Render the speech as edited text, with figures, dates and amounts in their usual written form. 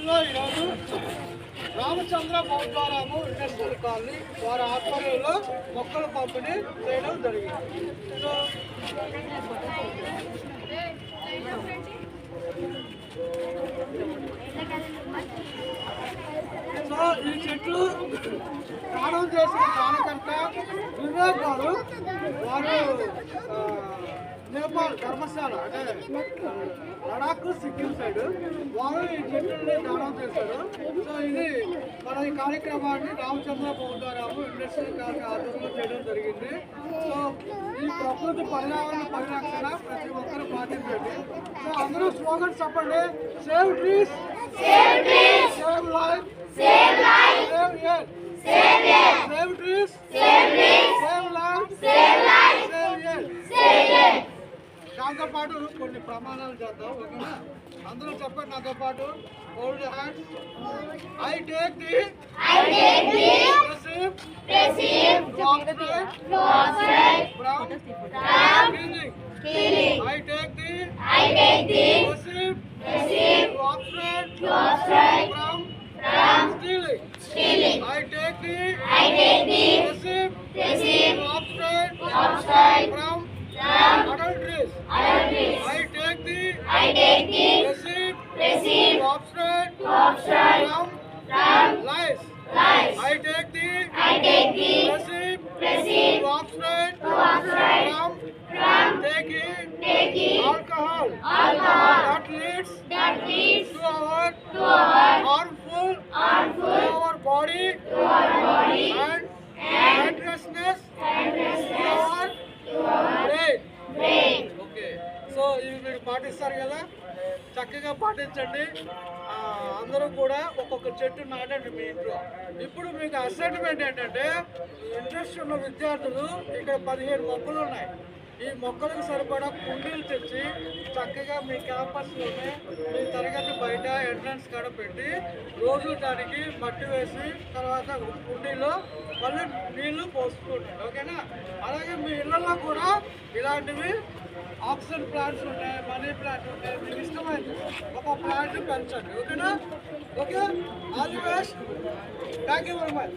ఈరోజు Ramachandra బౌద్ధారాము industrial colony వారి ఆధ్వర్యంలో మొక్కల పంపిణీ చేయడం జరిగింది. సో ఈ చెట్లు ప్రాణం చేసిన దానికంట వివేక్ గారు వారు నేపాల్ ధర్మశాల అంటే లడాక్ సిక్కిం సైడ్ వారు ఈ చెట్లని దానం చేశారు. సో ఇది మన ఈ కార్యక్రమాన్ని రామచంద్ర బౌద్ధారాము ఇండస్ట్రియల్ కాలనీ ఆధ్వర్యంలో చేయడం జరిగింది. సో ఈ ప్రకృతి పర్యావరణ పరిరక్షణ ప్రతి ఒక్కరు పాటించండి. సో అందరూ స్లోగన్స్ చెప్పండి. Save trees, save life, save air, save trees, save life, save air. దాంతో పాటు కొన్ని ప్రమాణాలు చేద్దాం. ఓకేనా? అందరూ చెప్పండి నాతో పాటు. Hold hand. I take the receive from killing. I take the receive from stealing. I take the receive from adulteries. I take the receive from lies. I take the receive from taking alcohol that leads to our harmful to our body and dangerousness to our brain. Okay, so ఇవి మీరు పాటిస్తారు కదా, చక్కగా పాటించండి. అందరూ కూడా ఒక్కొక్క చెట్టు నాటండి మీ ఇంట్లో. ఇప్పుడు మీకు అసైన్మెంట్ ఏంటంటే, ఇంట్రెస్ట్ ఉన్న విద్యార్థులు ఇక్కడ 15 మొక్కలు ఉన్నాయి. ఈ మొక్కలకు సరిపడా కుండీలు తెచ్చి చక్కగా మీ క్యాంపస్లోనే మీ తరగతి బయట ఎంట్రన్స్ కాడ పెట్టి రోజు దానికి మట్టి వేసి తర్వాత కుండీలో మళ్ళీ నీళ్లు పోసుకోండి. ఓకేనా? అలాగే మీ ఇళ్లలో కూడా ఇలాంటివి ఆక్సిజన్ ప్లాంట్స్ ఉంటాయి, మనీ ప్లాంట్ ఉంటాయి, మీకు ఇష్టమైంది ఒక ప్లాంట్ పెంచండి. ఓకేనా? Okay, all the best. Thank you very much.